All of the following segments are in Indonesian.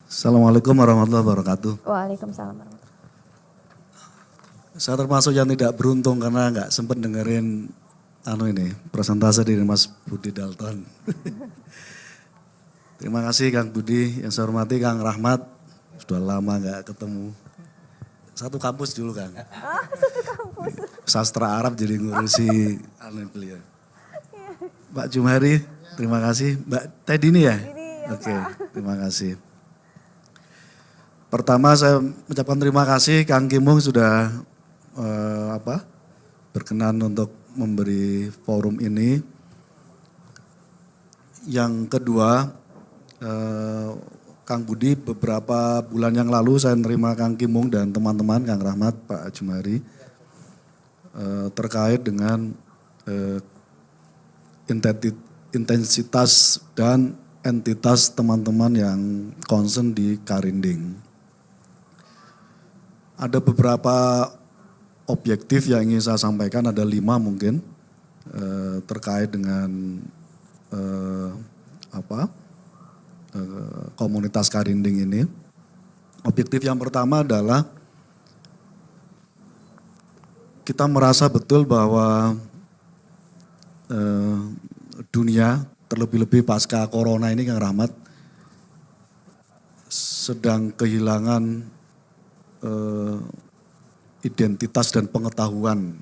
Assalamualaikum warahmatullahi wabarakatuh. Waalaikumsalam warahmatullahi Saya termasuk yang tidak beruntung karena nggak sempat dengerin presentasi dari Mas Budi Dalton. Terima kasih Kang Budi, yang saya hormati Kang Rahmat. Sudah lama nggak ketemu. Satu kampus dulu Kang. Satu kampus. Sastra Arab jadi ngurusi beliau. Mbak Jumari, terima kasih. Mbak Tedini ya? Oke, terima kasih. Pertama saya mengucapkan terima kasih Kang Kimung sudah berkenan untuk memberi forum ini. Yang kedua, Kang Budi, beberapa bulan yang lalu saya menerima Kang Kimung dan teman-teman, Kang Rahmat, Pak Jumari, terkait dengan intensitas dan entitas teman-teman yang concern di Karinding. Ada beberapa objektif yang ingin saya sampaikan, ada 5 mungkin, terkait dengan komunitas Karinding ini. Objektif yang pertama adalah kita merasa betul bahwa dunia, terlebih-lebih pasca corona ini Kang Rahmat, sedang kehilangan identitas dan pengetahuan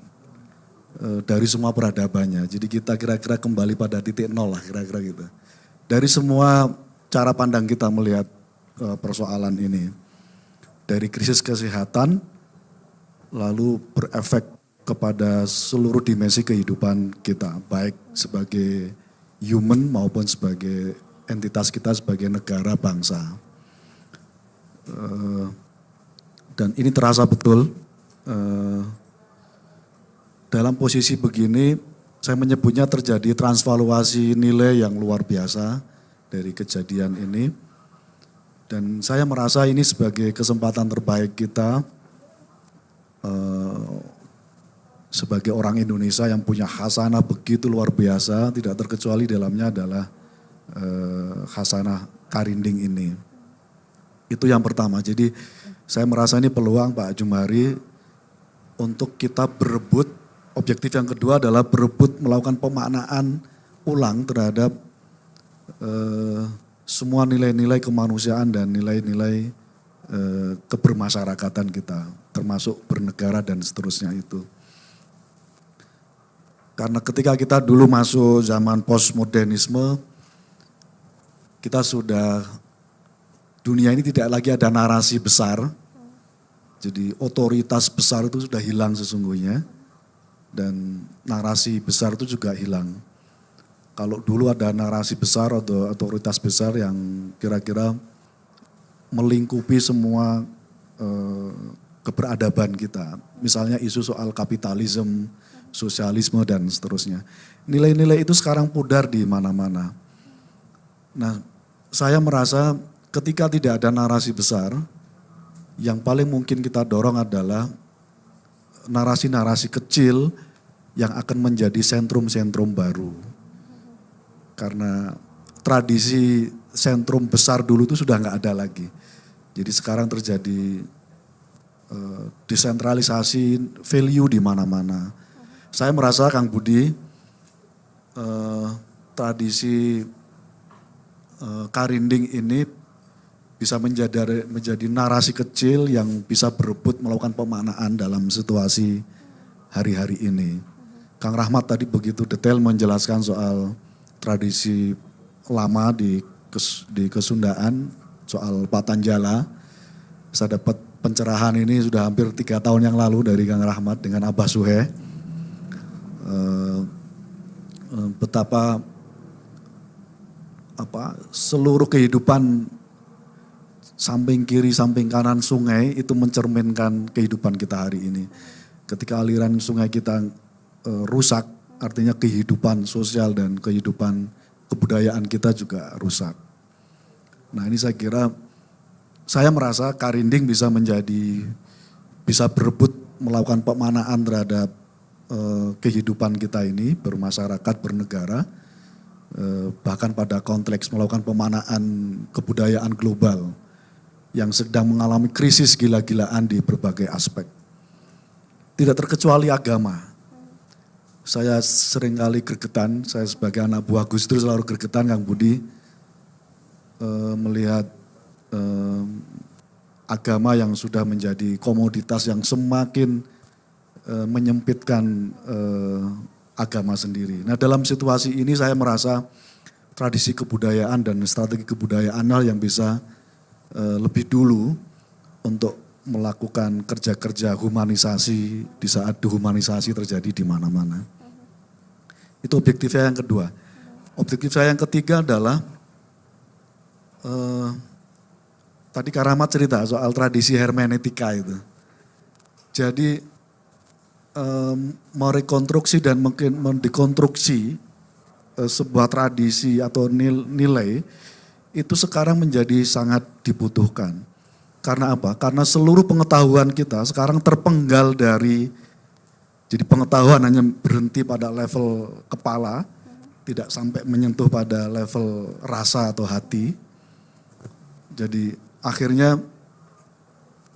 dari semua peradabannya. Jadi kita kira-kira kembali pada titik nol lah kira-kira gitu. Dari semua cara pandang kita melihat persoalan ini. Dari krisis kesehatan lalu berefek kepada seluruh dimensi kehidupan kita. Baik sebagai human maupun sebagai entitas kita sebagai negara bangsa. Dan ini terasa betul. Dalam posisi begini, saya menyebutnya terjadi transvaluasi nilai yang luar biasa dari kejadian ini. Dan saya merasa ini sebagai kesempatan terbaik kita sebagai orang Indonesia yang punya khasanah begitu luar biasa, tidak terkecuali dalamnya adalah khasanah Karinding ini. Itu yang pertama. Jadi saya merasa ini peluang Pak Jumari untuk kita berebut. Objektif yang kedua adalah berebut melakukan pemaknaan ulang terhadap semua nilai-nilai kemanusiaan dan nilai-nilai kebermasyarakatan kita, termasuk bernegara dan seterusnya itu. Karena ketika kita dulu masuk zaman postmodernisme, kita sudah, dunia ini tidak lagi ada narasi besar, jadi otoritas besar itu sudah hilang sesungguhnya, dan narasi besar itu juga hilang. Kalau dulu ada narasi besar atau otoritas besar yang kira-kira melingkupi semua keberadaban kita. Misalnya isu soal kapitalisme, sosialisme dan seterusnya. Nilai-nilai itu sekarang pudar di mana-mana. Nah, saya merasa ketika tidak ada narasi besar, yang paling mungkin kita dorong adalah narasi-narasi kecil yang akan menjadi sentrum-sentrum baru. Karena tradisi sentrum besar dulu itu sudah nggak ada lagi. Jadi sekarang terjadi desentralisasi value di mana-mana. Saya merasa Kang Budi, tradisi Karinding ini bisa menjadi narasi kecil yang bisa berebut melakukan pemaknaan dalam situasi hari-hari ini. Kang Rahmat tadi begitu detail menjelaskan soal tradisi lama di Kesundaan, soal Patanjala. Saya dapat pencerahan ini sudah hampir 3 tahun yang lalu dari Kang Rahmat dengan Abah Suhe. Betapa seluruh kehidupan samping kiri, samping kanan sungai itu mencerminkan kehidupan kita hari ini. Ketika aliran sungai kita rusak, artinya kehidupan sosial dan kehidupan kebudayaan kita juga rusak. Nah ini saya kira, saya merasa Karinding bisa berebut melakukan pemaknaan terhadap kehidupan kita ini, bermasyarakat, bernegara, bahkan pada konteks melakukan pemaknaan kebudayaan global. yang sedang mengalami krisis gila-gilaan di berbagai aspek. Tidak terkecuali agama. Saya seringkali gregetan, saya sebagai anak buah Gus Dur selalu gregetan Kang Budi, melihat agama yang sudah menjadi komoditas yang semakin menyempitkan agama sendiri. Nah, dalam situasi ini saya merasa tradisi kebudayaan dan strategi kebudayaan yang bisa lebih dulu untuk melakukan kerja-kerja humanisasi di saat dehumanisasi terjadi di mana-mana. Itu objektif saya yang kedua. Objektif saya yang ketiga adalah tadi Kak Rahmat cerita soal tradisi hermeneutika itu. Jadi merekonstruksi dan mungkin mendekonstruksi sebuah tradisi atau nilai itu sekarang menjadi sangat dibutuhkan. Karena apa? Karena seluruh pengetahuan kita sekarang terpenggal dari, jadi pengetahuan hanya berhenti pada level kepala, tidak sampai menyentuh pada level rasa atau hati. Jadi akhirnya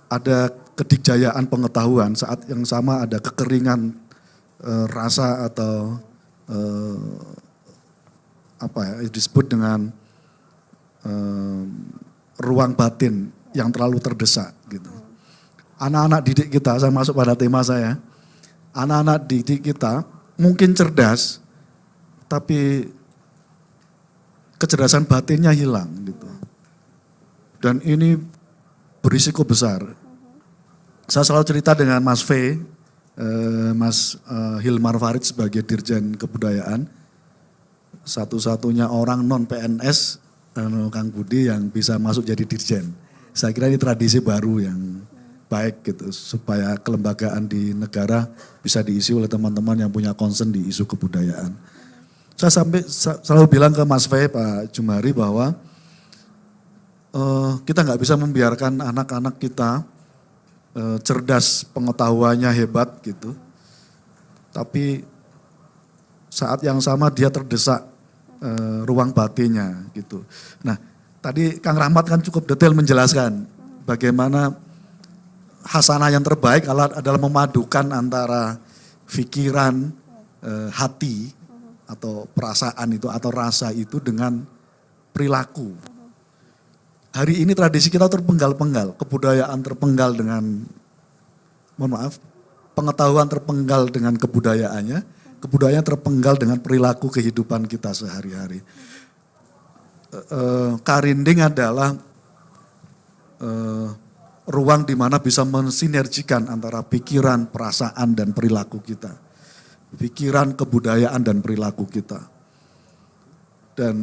ada kedikjayaan pengetahuan, saat yang sama ada kekeringan rasa atau disebut dengan ruang batin yang terlalu terdesak gitu. Anak-anak didik kita, saya masuk pada tema saya, anak-anak didik kita mungkin cerdas, tapi kecerdasan batinnya hilang gitu. Dan ini berisiko besar. Saya selalu cerita dengan Mas V, Mas Hilmar Farid sebagai Dirjen Kebudayaan, satu-satunya orang non PNS, Kang Budi yang bisa masuk jadi Dirjen. Saya kira ini tradisi baru yang baik gitu, supaya kelembagaan di negara bisa diisi oleh teman-teman yang punya concern di isu kebudayaan. Saya selalu bilang ke Mas V, Pak Jumari bahwa kita nggak bisa membiarkan anak-anak kita cerdas, pengetahuannya hebat gitu, tapi saat yang sama dia terdesak ruang batinnya gitu. Nah, tadi Kang Rahmat kan cukup detail menjelaskan bagaimana hasanah yang terbaik adalah memadukan antara pikiran, hati atau perasaan itu atau rasa itu dengan perilaku. Hari ini tradisi kita terpenggal-penggal, kebudayaan terpenggal dengan, mohon maaf, pengetahuan terpenggal dengan kebudayaannya, kebudayaan terpenggal dengan perilaku kehidupan kita sehari-hari. Karinding adalah ruang di mana bisa mensinergikan antara pikiran, perasaan, dan perilaku kita. Pikiran, kebudayaan, dan perilaku kita. Dan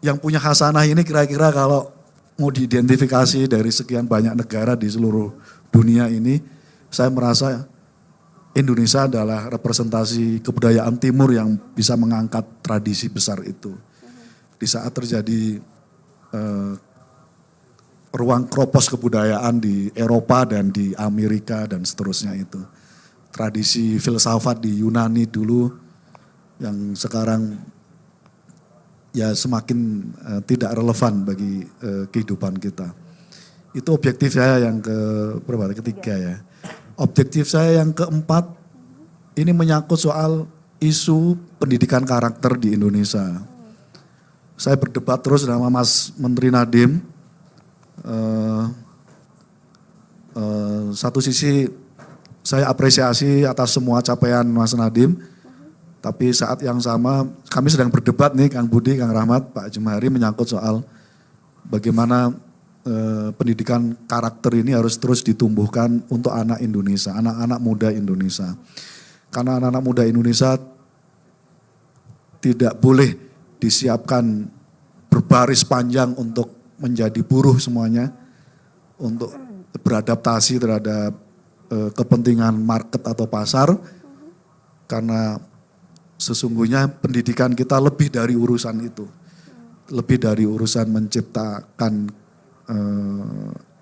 yang punya hasanah ini kira-kira kalau mau diidentifikasi dari sekian banyak negara di seluruh dunia ini, saya merasa Indonesia adalah representasi kebudayaan timur yang bisa mengangkat tradisi besar itu. Di saat terjadi ruang kropos kebudayaan di Eropa dan di Amerika dan seterusnya itu. Tradisi filsafat di Yunani dulu yang sekarang ya semakin tidak relevan bagi kehidupan kita. Itu objektif saya yang ketiga ya. Objektif saya yang keempat, ini menyangkut soal isu pendidikan karakter di Indonesia. Saya berdebat terus sama Mas Menteri Nadiem. Satu sisi saya apresiasi atas semua capaian Mas Nadiem, tapi saat yang sama kami sedang berdebat nih Kang Budi, Kang Rahmat, Pak Jumari menyangkut soal bagaimana pendidikan karakter ini harus terus ditumbuhkan untuk anak Indonesia, anak-anak muda Indonesia. Karena anak-anak muda Indonesia tidak boleh disiapkan berbaris panjang untuk menjadi buruh semuanya, untuk beradaptasi terhadap kepentingan market atau pasar, karena sesungguhnya pendidikan kita lebih dari urusan itu, lebih dari urusan menciptakan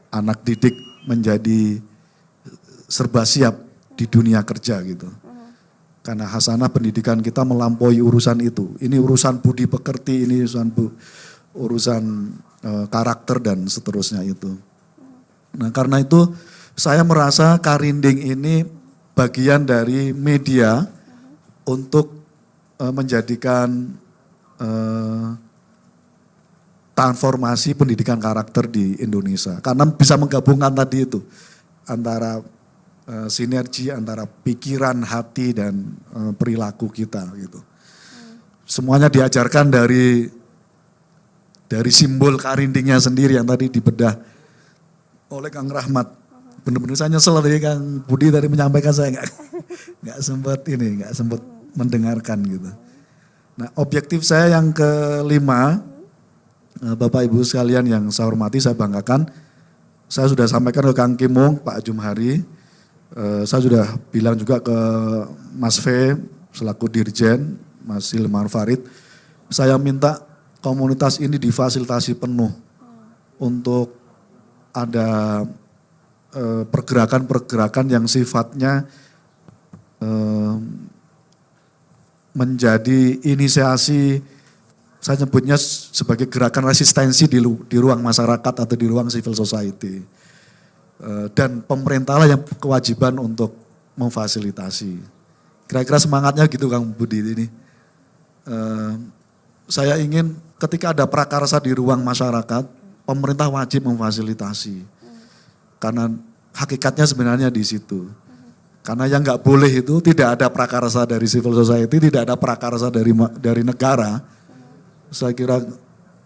anak didik menjadi serba siap di dunia kerja gitu. Karena hasanah pendidikan kita melampaui urusan itu. Ini urusan budi pekerti, ini urusan karakter dan seterusnya itu. Nah karena itu saya merasa Karinding ini bagian dari media untuk menjadikan transformasi pendidikan karakter di Indonesia. Karena bisa menggabungkan tadi itu antara sinergi antara pikiran, hati dan perilaku kita gitu. Semuanya diajarkan dari simbol Karindingnya sendiri yang tadi dibedah oleh Kang Rahmat. Benar-benar saya nyesel tadi Kang Budi tadi menyampaikan, saya nggak sempat mendengarkan gitu. Nah, objektif saya yang kelima, Bapak Ibu sekalian yang saya hormati, saya banggakan, saya sudah sampaikan ke Kang Kimung, Pak Jumhari, saya sudah bilang juga ke Mas V selaku Dirjen, Mas Hilmar Farid, saya minta komunitas ini difasilitasi penuh untuk ada pergerakan-pergerakan yang sifatnya menjadi inisiasi, saya nyebutnya sebagai gerakan resistensi di ruang masyarakat atau di ruang civil society. Dan pemerintah lah yang kewajiban untuk memfasilitasi. Kira-kira semangatnya gitu Kang Budi ini. Saya ingin ketika ada prakarsa di ruang masyarakat, pemerintah wajib memfasilitasi. Karena hakikatnya sebenarnya di situ. Karena yang nggak boleh itu tidak ada prakarsa dari civil society, tidak ada prakarsa dari negara. Saya kira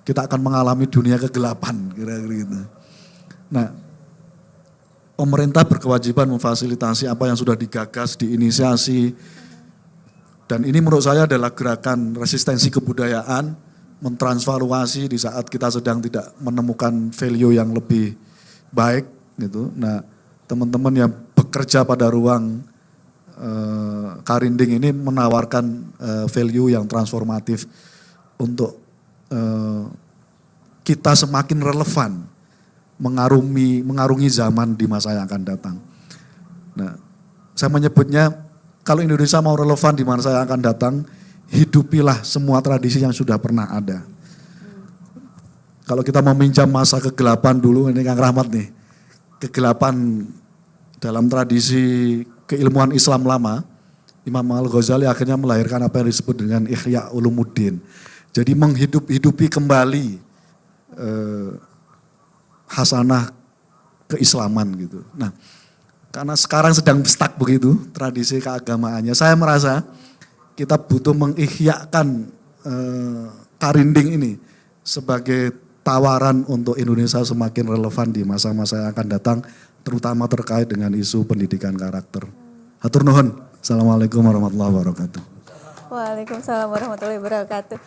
kita akan mengalami dunia kegelapan, kira-kira gitu. Nah, pemerintah berkewajiban memfasilitasi apa yang sudah digagas, diinisiasi. Dan ini menurut saya adalah gerakan resistensi kebudayaan, mentransvaluasi di saat kita sedang tidak menemukan value yang lebih baik gitu. Nah, teman-teman yang bekerja pada ruang Karinding ini menawarkan value yang transformatif untuk kita semakin relevan mengarungi zaman di masa yang akan datang. Nah, saya menyebutnya kalau Indonesia mau relevan di masa yang akan datang, hidupilah semua tradisi yang sudah pernah ada. Kalau kita meminjam masa kegelapan dulu, ini Kang Rahmat nih, kegelapan dalam tradisi keilmuan Islam lama, Imam Al-Ghazali akhirnya melahirkan apa yang disebut dengan Ihya Ulumuddin. Jadi menghidupi kembali hasanah keislaman gitu. Nah, karena sekarang sedang stuck begitu tradisi keagamaannya, saya merasa kita butuh mengihyakan Karinding ini sebagai tawaran untuk Indonesia semakin relevan di masa-masa yang akan datang, terutama terkait dengan isu pendidikan karakter. Hatur nuhun. Assalamualaikum warahmatullahi wabarakatuh. Waalaikumsalam warahmatullahi wabarakatuh.